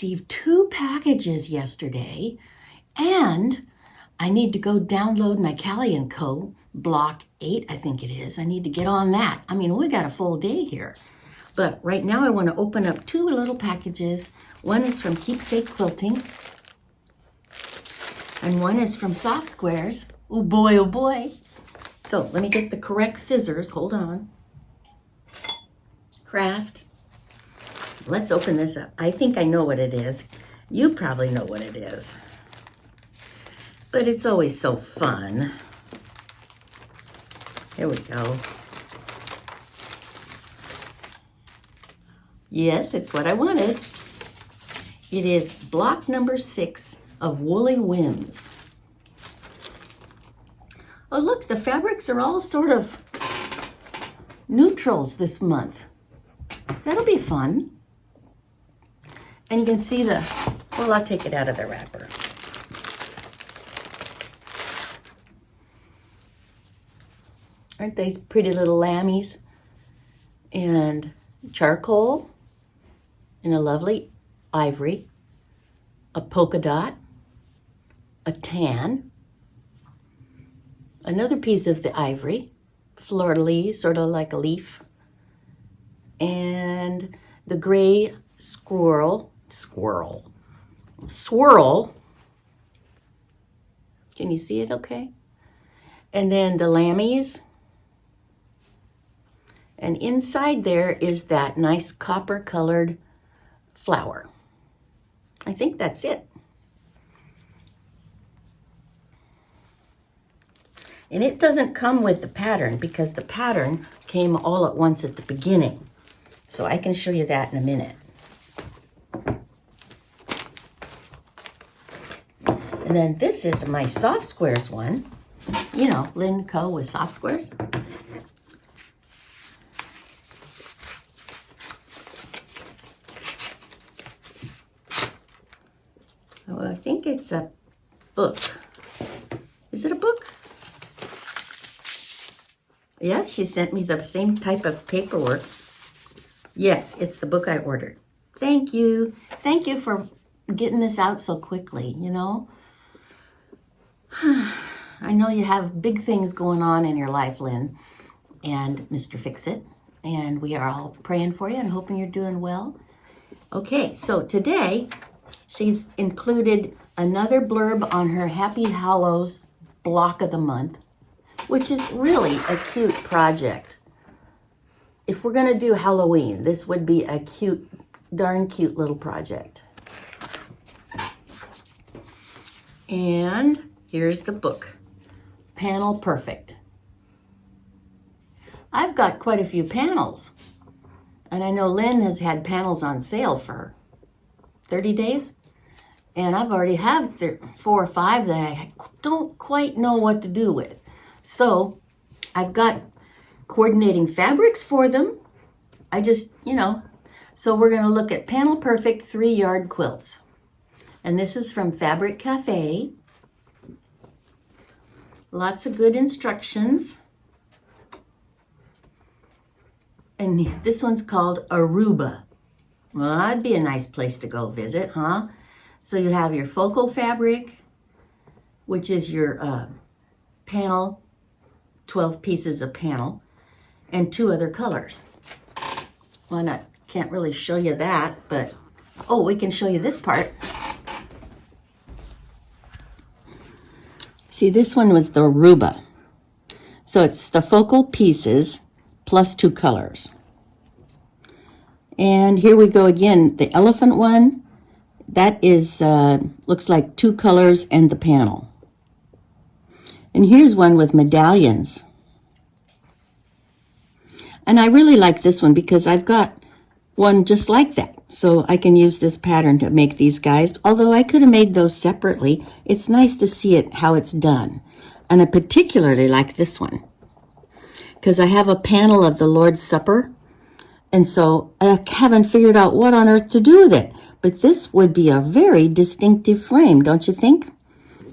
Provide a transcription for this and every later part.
received 2 packages yesterday, and I need to go download my Callie & Co. Block 8, I think it is. I need to get on that. I mean, we got a full day here. But right now I want to open up 2 little packages. One is from Keepsake Quilting, and one is from Soft Squares. Oh boy, oh boy. So let me get the correct scissors. Hold on. Craft. Let's open this up. I think I know what it is. You probably know what it is. But it's always so fun. Here we go. Yes, it's what I wanted. It is block number 6 of Woolly Whims. Oh, look, the fabrics are all sort of neutrals this month. That'll be fun. And you can see well, I'll take it out of the wrapper. Aren't these pretty little lammies? And charcoal in a lovely ivory, a polka dot, a tan, another piece of the ivory, fleur-de-lis, sort of like a leaf, and the gray swirl. Can you see it okay? And then the lammies. And inside there is that nice copper colored flower. I think that's it. And it doesn't come with the pattern because the pattern came all at once at the beginning. So I can show you that in a minute. And then this is my Soft Squares one. You know, Lynn Co. with Soft Squares. Well, I think it's a book. Is it a book? Yes, she sent me the same type of paperwork. Yes, it's the book I ordered. Thank you. Thank you for getting this out so quickly, you know. I know you have big things going on in your life, Lynn and Mr. Fix-It, and we are all praying for you and hoping you're doing well. Okay, so today she's included another blurb on her Happy Hallows block of the month, which is really a cute project. If we're going to do Halloween, this would be a cute, darn cute little project. And here's the book, Panel Perfect. I've got quite a few panels, and I know Lynn has had panels on sale for 30 days, and I've already have 4 or 5 that I don't quite know what to do with. So I've got coordinating fabrics for them. I just, you know, so we're going to look at Panel Perfect 3-yard quilts. And this is from Fabric Cafe. Lots of good instructions. And this one's called Aruba. Well, that'd be a nice place to go visit, huh? So you have your focal fabric, which is your panel, 12 pieces of panel, and 2 other colors. Well, I can't really show you that, but, oh, we can show you this part. See, this one was the Aruba. So it's the focal pieces plus 2 colors. And here we go again, the elephant one, that is, looks like 2 colors and the panel. And here's one with medallions. And I really like this one because I've got one just like that. So I can use this pattern to make these guys. Although I could have made those separately, it's nice to see it how it's done. And I particularly like this one because I have a panel of the Lord's Supper. And so I haven't figured out what on earth to do with it. But this would be a very distinctive frame, don't you think?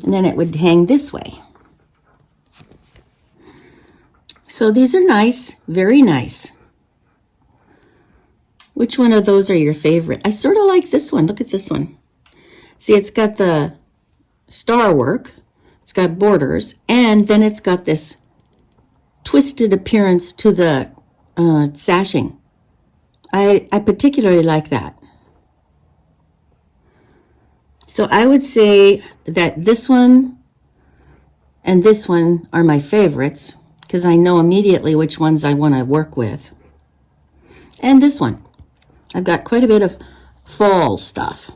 And then it would hang this way. So these are nice, very nice. Which one of those are your favorite? I sort of like this one. Look at this one. See, it's got the star work. It's got borders. And then it's got this twisted appearance to the sashing. I particularly like that. So I would say that this one and this one are my favorites because I know immediately which ones I want to work with. And this one. I've got quite a bit of fall stuff.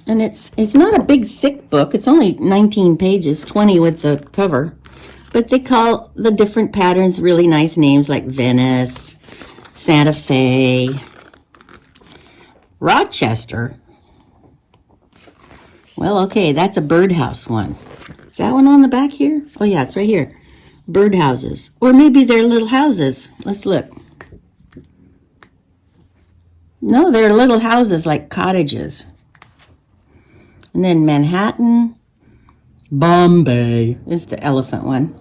And it's not a big thick book. It's only 19 pages, 20 with the cover. But they call the different patterns really nice names like Venice, Santa Fe, Rochester. Well, okay, that's a birdhouse one. Is that one on the back here? Oh, yeah, it's right here. Birdhouses. Or maybe they're little houses. Let's look. No, they're little houses like cottages. And then Manhattan, Bombay is the elephant one.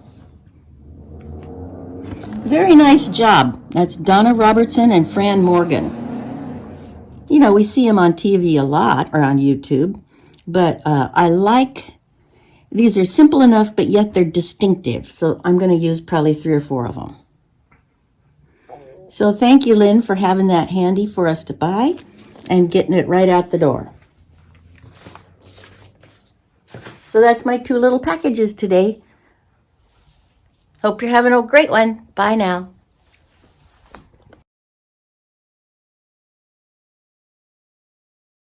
Very nice job. That's Donna Robertson and Fran Morgan. You know, we see them on TV a lot, or on YouTube, but I like, these are simple enough, but yet they're distinctive. So I'm going to use probably 3 or 4 of them. So thank you, Lynn, for having that handy for us to buy and getting it right out the door. So that's my 2 little packages today. Hope you're having a great one. Bye now.